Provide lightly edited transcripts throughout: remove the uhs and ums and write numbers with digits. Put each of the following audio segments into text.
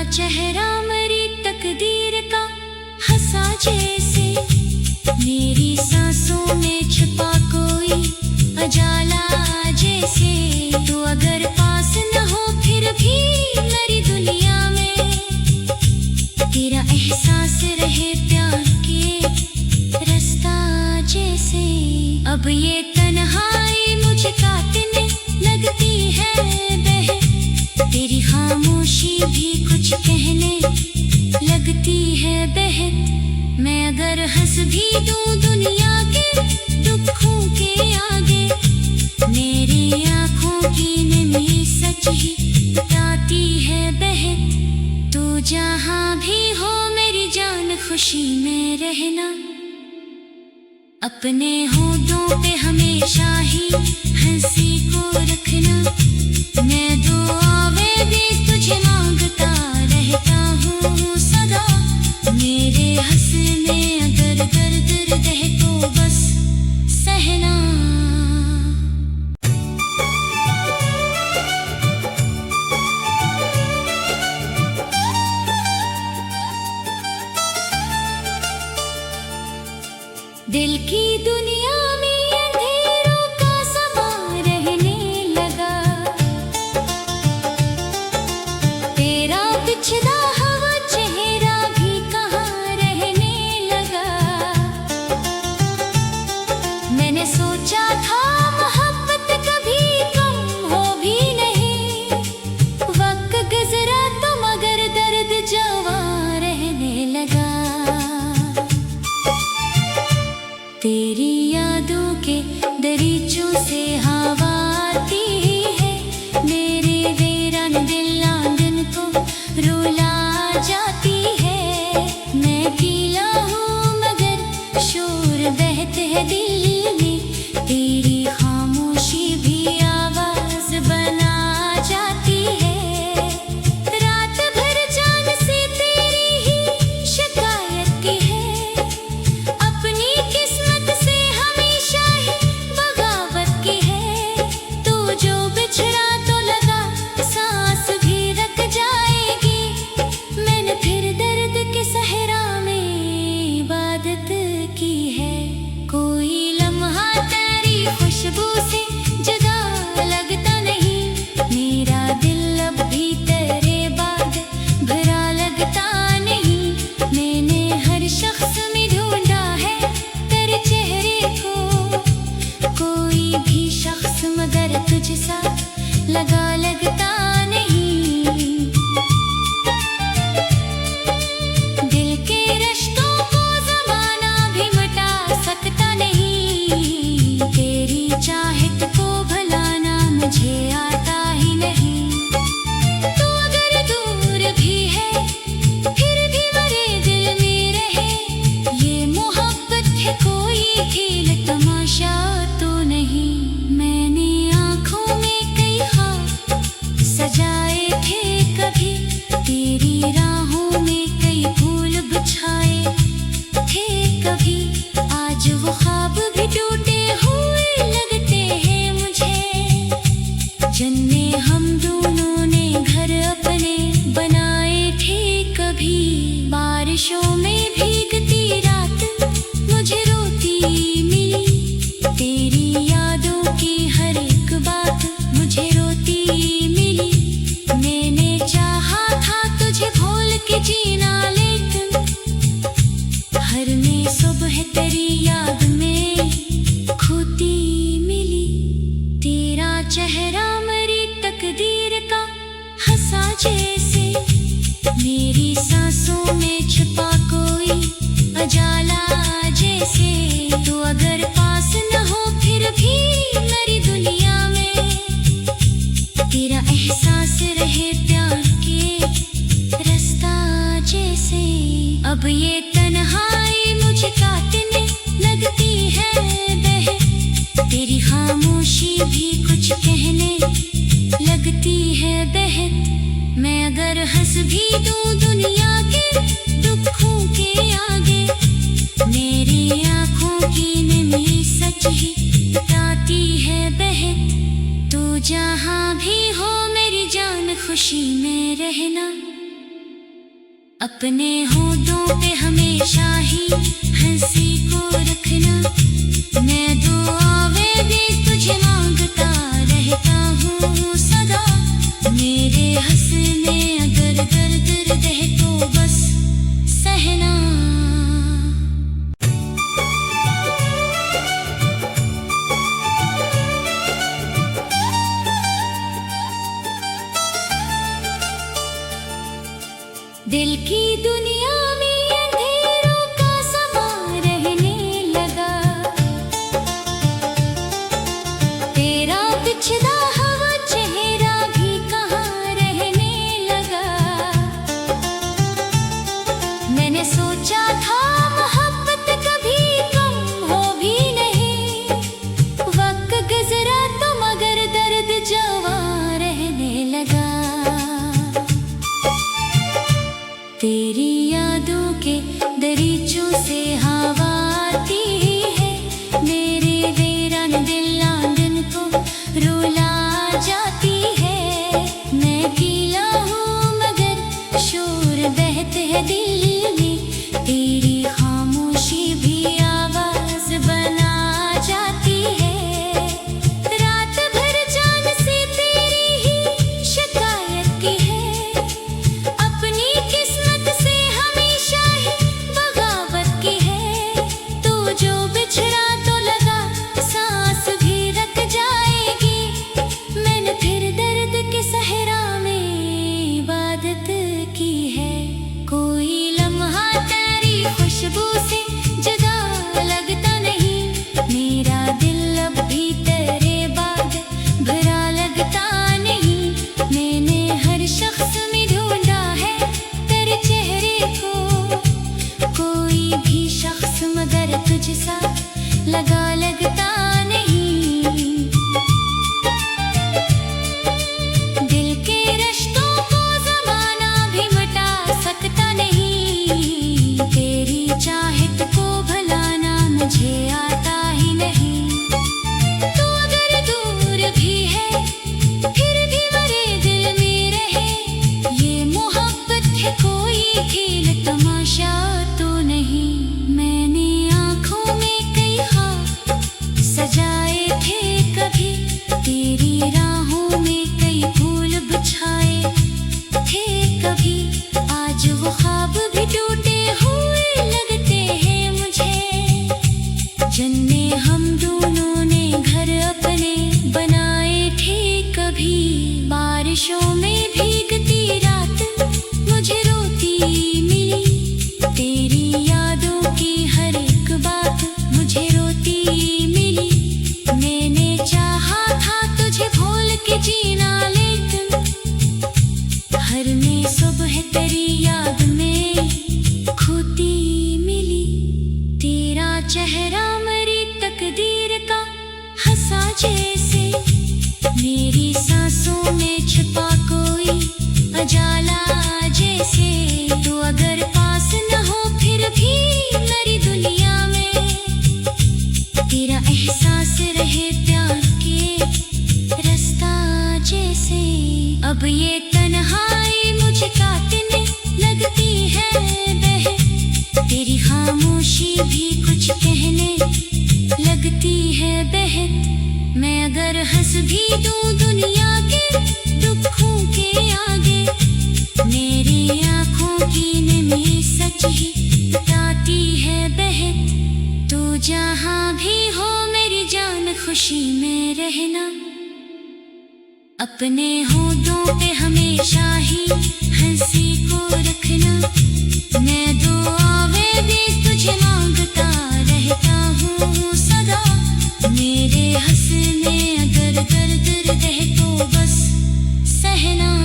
चेहरा मेरी तकदीर का हंसा जैसे, मेरी सांसों में छुपा कोई अजाला जैसे। तू अगर पास न हो फिर भी मेरी दुनिया में तेरा एहसास रहे प्यार के रास्ता जैसे। अब ये तन्हाई मुझे काटने लगती है बहन, तेरी खामोशी भी कुछ कहने लगती है बहन। मैं अगर हंस भी दूं दुनिया के दुखों के आगे, मेरी आंखों की नमी सच ही बताती है बहन। तू जहां भी हो मेरी जान खुशी में रहना, अपने होठों पे हमेशा ही हंसी को रखना। मैं दुआ में भी तुझे मांगता रहता हूँ सदा, मेरे हंसने अगर दर्द रहे तो बस सहना। दिल की दुनिया में अंधेरों का समा रहने लगा, तेरा बिछड़ा हुआ चेहरा भी कहाँ रहने लगा। मैंने सोचा था मोहब्बत कभी कम हो भी नहीं, वक्त गुजरा तो मगर दर्द जवा रहने लगा। तेरी यादों के दरीचों से हवा आती है, मेरे वीरान दिल आंगन को रुला जाती है। मैं गीला हूँ मगर शोर बहते है दिल में, तेरी खामोशी भी आवाज बना जाती है। रात भर जान से तेरी ही शिकायत की है, अपनी किस्मत से हमेशा ही बगावत की है। तू जो बिछड़ा तो लगा सांस भी रख जाएगी, मैंने फिर दर्द के सहरा में इबादत की है। कोई लम्हा तेरी खुशबू से जुदा लगता नहीं, मेरा दिल अब भी तेरे बाद भरा लगता नहीं। मैंने हर शख्स में ढूंढा है तेरे चेहरे को, कोई भी शख्स मगर तुझसा लगा लगता नहीं। दिल के रिश्तों को ज़माना भी मिटा सकता नहीं, तेरी चाहत को भुलाना मुझे आता ही नहीं। तू अगर दूर भी है फिर भी मेरे दिल में रहे, ये मोहब्बत है कोई खेल तमाशा तो नहीं। मैंने आँखों में कई ख्वाब सजाए थे कभी, तेरी राहों में कई फूल बिछाए थे कभी। आज वो ख्वाब भी टूटे हुए लगते हैं मुझे, जन्ने हम दोनों ने घर अपने बनाए थे कभी। बारिशों में भीगती रात मुझे रोती मिली, तेरी यादों की हर एक बात मुझे रोती मिली। मैंने चाहा था तुझे भूल के जीना, लेकिन हर नई सुबह तेरी याद में खोती मिली। तेरा चेहरा मेरी तकदीर का हंसा जैसे, मेरी सांसों में छुपा कोई अजाला जैसे। तू अगर पास न हो फिर भी मेरी दुनिया में तेरा एहसास रहे प्यार के रास्ता जैसे। अब ये तन्हाई मुझे काटने लगती है बहन, तेरी खामोशी भी कुछ कहने लगती है बहन। मैं अगर हंस भी दूं दुनिया के दुखों के आगे, मेरी आंखों की नमी सच ही बताती है बहन। तू जहां भी हो मेरी जान खुशी में रहना, अपने होठों पे हमेशा ही हंसी को रखना। मैं दुआएं भी तुझे मांगता रहता हूँ सदा। मेरे हंसने अगर दर्द रहे तो बस सहना। दिल की दुनिया में अंधेरों का समा रहने लगा। तेरा बिछड़ा हुआ चेहरा भी कहाँ रहने लगा। मैंने सोचा था मोहब्बत कभी कम हो भी नहीं। वक्त गुजरा तो मगर दर्द जवा रहने लगा। तेरी यादों के दरीचों से हवा आती है। मेरे वीरान दिल आंगन को रुला जाती है। मैं गीला हूँ मगर शोर बहते है दिल में। तेरी खामोशी भी आवाज बना जाती है। रात भर जान से तेरी ही शिकायत की है। अपनी किस्मत से हमेशा ही बगावत की है। तू जो बिछड़ा तो लगा सांस भी रख जाएगी। मैंने फिर दर्द के सहरा में इबादत की है। कोई लम्हा तेरी खुशबू से जुदा लगता नहीं। मेरा दिल अब भी तेरे बाद भरा लगता नहीं। मैंने हर शख्स में ढूंढा है तेरे चेहरे को। कोई भी शख्स मगर तुझसा लगा लगता नहीं। दिल के रिश्तों को ज़माना भी मिटा सकता नहीं। तेरी चाहत को भुलाना मुझे आता ही नहीं। तू अगर दूर भी है फिर भी मेरे दिल में रहे। ये मोहब्बत है कोई खेल तमाशा तो नहीं। मैंने आँखों में कई ख्वाब सजाए थे कभी। तेरी राहों में कई फूल बिछाए थे कभी। आज वो ख्वाब भी टूटे हुए लगते हैं मुझे। जन्ने हम दोनों ने घर अपने बनाए थे कभी। बारिशों में भीगती रात मुझे रोती मिली। तेरी यादों की हर एक बात मुझे रोती मिली। मैंने चाहा था तुझे भूल के जीना लेकिन हर में सुबह तेरी याद में खोती मिली। तेरा चेहरा मेरी तकदीर का हंसा जैसे। मेरी सांसों में छिपा कोई अजाला जैसे। तू अगर पास न हो फिर भी मेरी दुनिया में। तेरा एहसास रहे प्यार के रास्ता जैसे। अब ये तन्हाई मुझे काटने लगती है बह। तेरी खामोशी भी कुछ कहने लगती है बहन। मैं अगर हंस भी दूं दुनिया के दुखों के आगे। मेरी आँखों की नमी सच ही बताती है बहन। तू जहाँ भी हो मेरी जान खुशी में रहना। अपने होठों पे हमेशा ही हंसी को रखना। मैं दुआएं भी तुझे मांगता रहता हूँ सदा। मेरे हंसने अगर दर्द रहे तो बस सहना।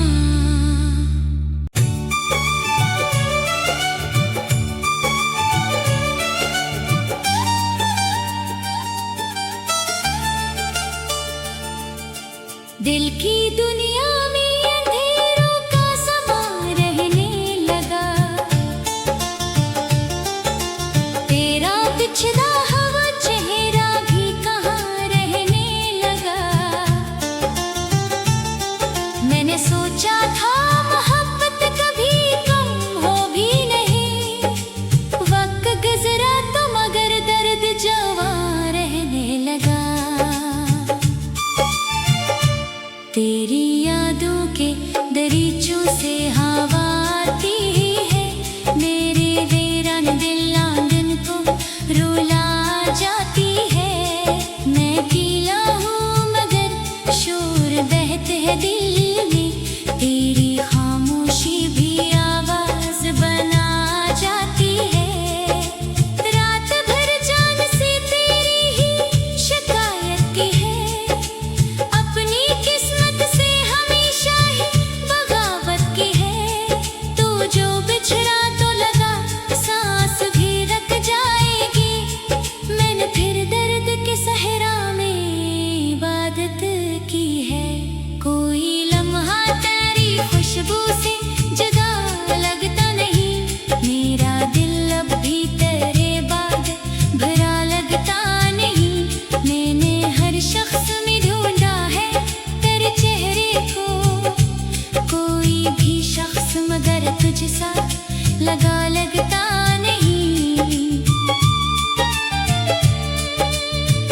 दिल की दुनिया में अंधेरों का समा रहने मगर तुझसा लगा लगता नहीं।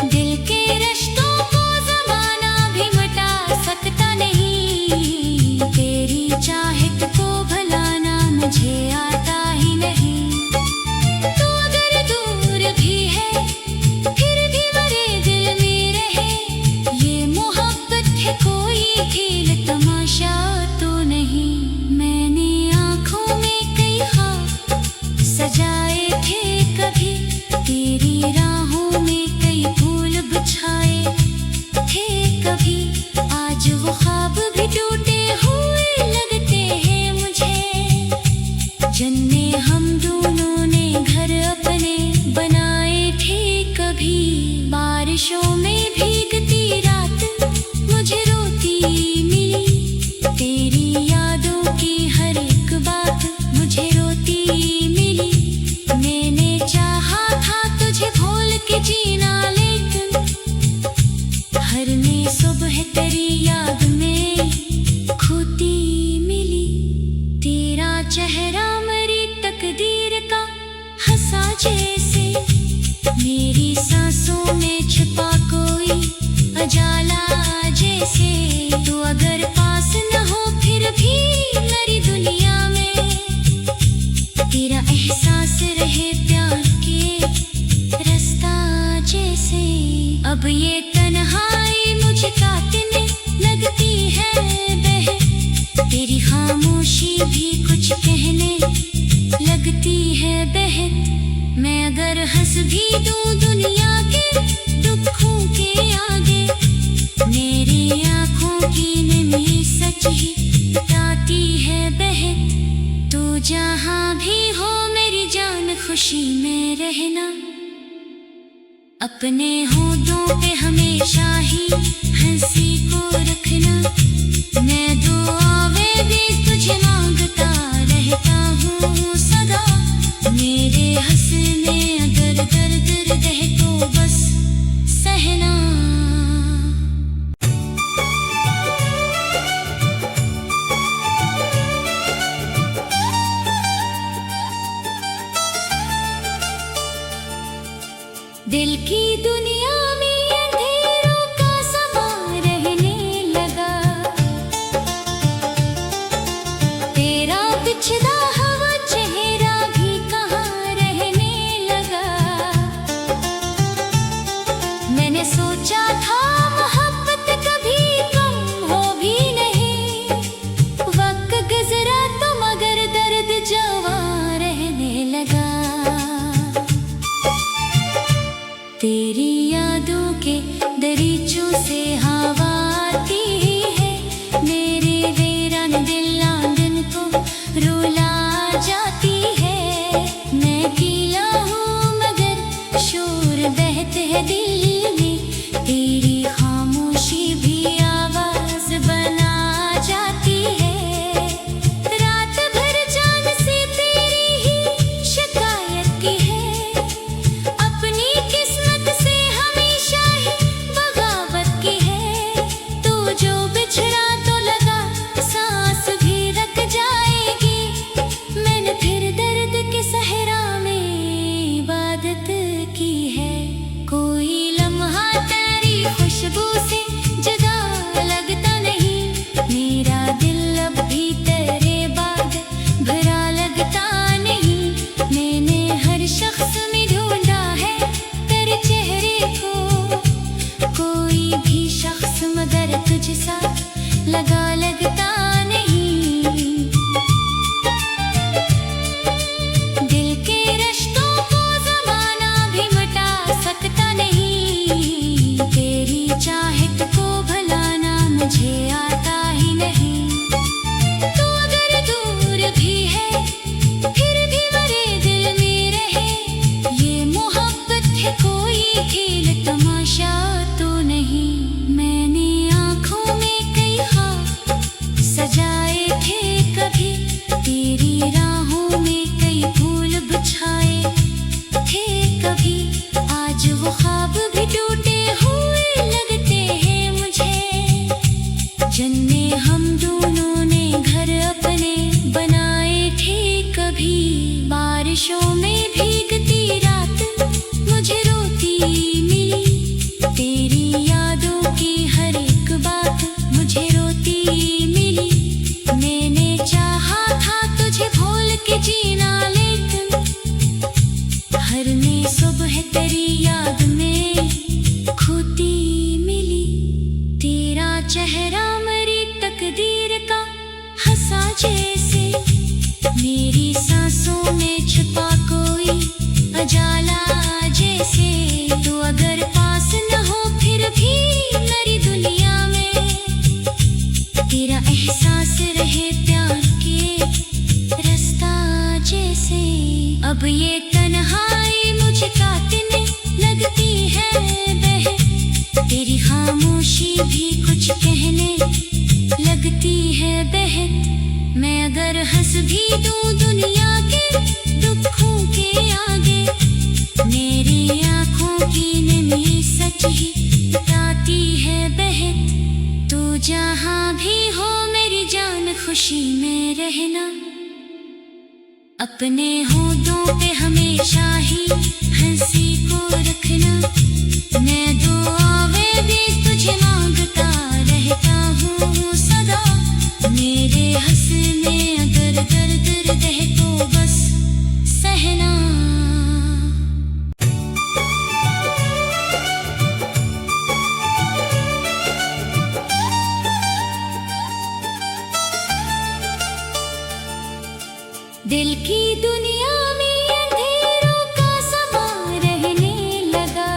दिल के रिश्तों को ज़माना भी मिटा सकता नहीं। तेरी चाहत को भुलाना मुझे आता ही नहीं। तू अगर दूर भी है फिर भी मेरे दिल में रहे। ये मोहब्बत है कोई खेल तमाशा तो नहीं। मैंने आँखों में कई ख्वाब सजाए थे कभी, तेरी राहों में कई फूल बिछाए थे कभी। आज वो ख्वाब भी टूटे हुए लगते हैं मुझे। जन्ने हम दोनों ने घर अपने बनाए थे कभी। बारिशों में भीगती रात मुझे रोती मिली। तेरी यादों की हर एक बात मुझे रोती मिली। मैंने चाहा था तुझे भूल के जीना, लेकिन हर नई सुबह तेरी याद में खोती मिली। तेरा चेहरा मेरी तकदीर का हंसा जैसे, मेरी सांसों में छुपा कोई उजाला जैसे। तू अगर पास न हो फिर भी मेरी दुनिया में तेरा एहसास रहे प्यार के रास्ता जैसे। अब ये तन्हाई मुझे काटने लगती है बहन। तेरी खामोशी भी कुछ कहने लगती है बहन। मैं अगर हंस भी दूं दुनिया के दुखों के आगे, मेरी आँखों की नमी सच ही बताती है बहन। तू जहाँ भी हो मेरी जान खुशी में रहना। अपने होठों पे हमेशा ही हंसी को रखना। मैं दुआएं भी तुझे मांगता रहता हूँ सदा। मेरे हंसने अगर दर्द रहे तो बस सहना। दिल की दुनिया में अंधेरों का समा रहने लगा। तेरा बिछड़ा हुआ चेहरा भी कहाँ रहने लगा। मैंने सोचा था मोहब्बत कभी कम हो भी नहीं। वक्त गुजरा तो मगर दर्द जवा रहने लगा। तेरी यादों के दरीचों से हवा आती है। मेरे वीरान दिल आंगन को रुला जाती है। मैं अकेला हूँ मगर शोर बहते है दिल में। तेरी खामोशी भी आवाज बना जाती है। रात भर जान से तेरी ही शिकायत की है। अपनी किस्मत से हमेशा ही बगावत की है। तू जो बिछड़ा तो लगा सांस भी रख जाएगी। मैंने फिर दर्द के सहरा में इबादत की है। कोई लम्हा तेरी खुशबू से जुदा लगता नहीं। मेरा दिल अब भी तेरे बाद भरा लगता नहीं। मैंने हर शख्स में ढूंढा है तेरे चेहरे को। कोई भी शख्स मगर तुझसा लगा लगता नहीं। दिल के रिश्तों को ज़माना भी मिटा सकता नहीं। तेरी चाहत को भुलाना मुझे आता ही नहीं। तू अगर दूर भी है फिर भी मेरे दिल में रहे। ये मोहब्बत है कोई खेल तमाशा तो नहीं। मैंने आँखों में कई ख्वाब सजाए थे कभी। तेरी राहों में कई फूल बिछाए थे कभी। आज वो ख्वाब भी टूटे हुए लगते हैं मुझे। जन्ने हम दोनों ने घर अपने बनाए बारिशों में भीगती रात मुझे रोती मिली, तेरी यादों की हर एक बात मुझे रोती मिली। मैंने चाहा था तुझे भूल के जीना, लेकिन हर नई सुबह तेरी याद में खोती मिली। तेरा चेहरा मेरी तकदीर का हंसा जैसे, मेरी सांसों में छुपा कोई उजाला जैसे। तू अगर पास न हो फिर भी मेरी दुनिया में, तेरा एहसास रहे प्यार के रास्ता जैसे। अब ये तन्हाई मुझे काटने लगती है बह, तेरी खामोशी भी कुछ कहने लगती है बहक। मैं अगर हंस भी दूं दुनिया के दुखों के आगे, मेरी आंखों की नमी सच ही बताती है बहक। तू जहां भी हो मेरी जान खुशी में रहना, अपने होठों पे हमेशा ही हंसी को रखना। मैं दुआएं भी तुझे मांगता रहता हूँ सदा, मेरे हंसने अगर दर्द रहे तो बस सहना। दिल की दुनिया में अंधेरों का समा रहने लगा,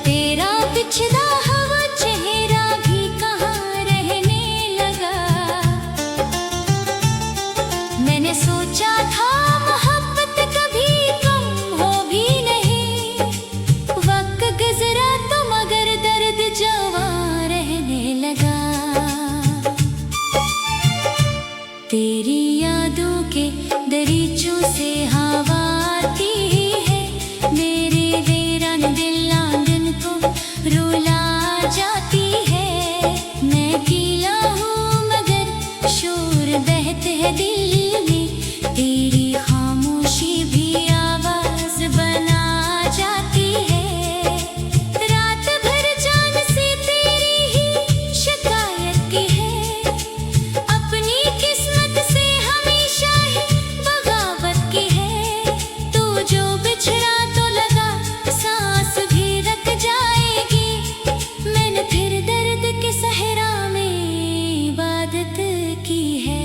तेरा बिछड़ा हुआ चेहरा भी कहाँ रहने लगा। मैंने सोचा था मोहब्बत कभी कम हो भी नहीं, वक्त गुजरा तो मगर दर्द जवा रहने लगा। तेरी यादों के दरीचों से हवा आती है, मेरे वीरान दिल आंगन को रुला जाती है। मैं गीला हूँ मगर शोर बहते है दिल में, तेरी खामोशी भी आवाज बना जाती है। रात भर जान से तेरी ही शिकायत की है, अपनी किस्मत से हमेशा ही बगावत की है। तू जो बिछड़ा तो लगा सांस भी रख जाएगी, मैंने फिर दर्द के सहरा में इबादत की है।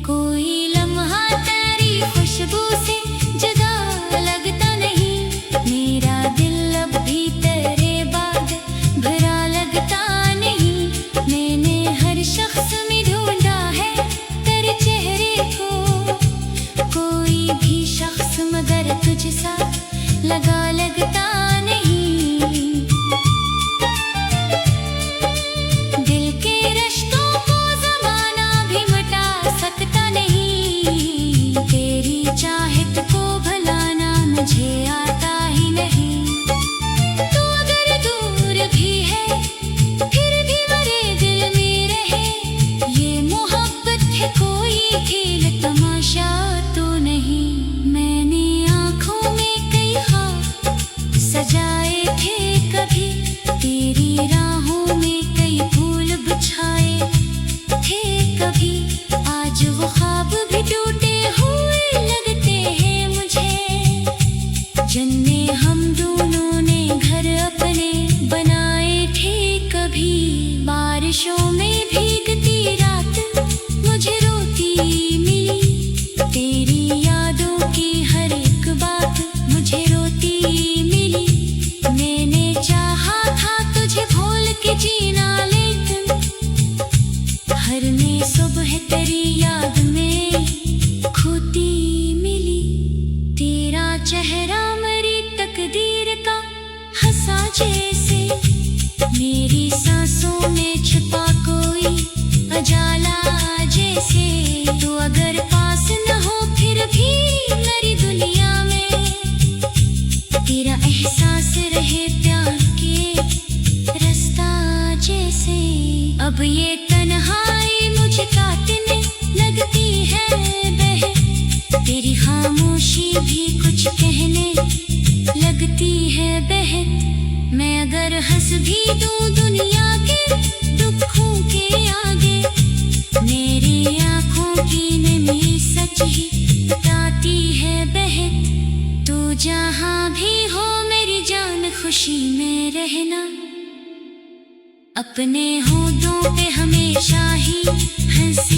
कोई लम्हा तेरी खुशबू से जुदा लगता नहीं, मेरा दिल अब भी तेरे बाद भरा लगता नहीं। मैंने हर शख्स में ढूंढा है तेरे चेहरे को, कोई भी शख्स मगर तुझसा लगा लगता नहीं। दिल के रिश्तों को ज़माना भी मिटा सकता नहीं, तेरी चाहत को भुलाना मुझे आता ही नहीं। तू अगर दूर भी है फिर भी मेरे दिल में रहे, ये मोहब्बत है कोई खेल तमाशा तो नहीं। मैंने आँखों में कई ख्वाब सजाए थे कभी, तेरी राहों में कई फूल बिछाए थे कभी। आज वो ख्वाब भी टूटे हुए लगते हैं मुझे, जन्ने हम दोनों ने घर अपने बनाए थे कभी। बारिशों में भीगती रात मुझे रोती मिली, तेरी यादों की हर एक बात मुझे रोती मिली। मैंने चाहा था तुझे भूल के जीना, लेकिन हर नई सुबह तेरी याद में खोती मिली। तेरा चेहरा मेरी तकदीर का हंसा जैसे, मेरी सांसों में छुपा कोई उजाला जैसे। तू अगर पास न हो फिर भी मेरी दुनिया में, तेरा एहसास रहे प्यार के रास्ता जैसे। अब ये तन्हाई मुझे काटने लगती है बह, मीठी भी कुछ कहने लगती है बहक। मैं अगर हंस भी दूं दुनिया के दुखों के आगे, मेरी आंखों की नमी सच ही बताती है बहक। तू जहां भी हो मेरी जान खुशी में रहना, अपने होठों पे हमेशा ही हंस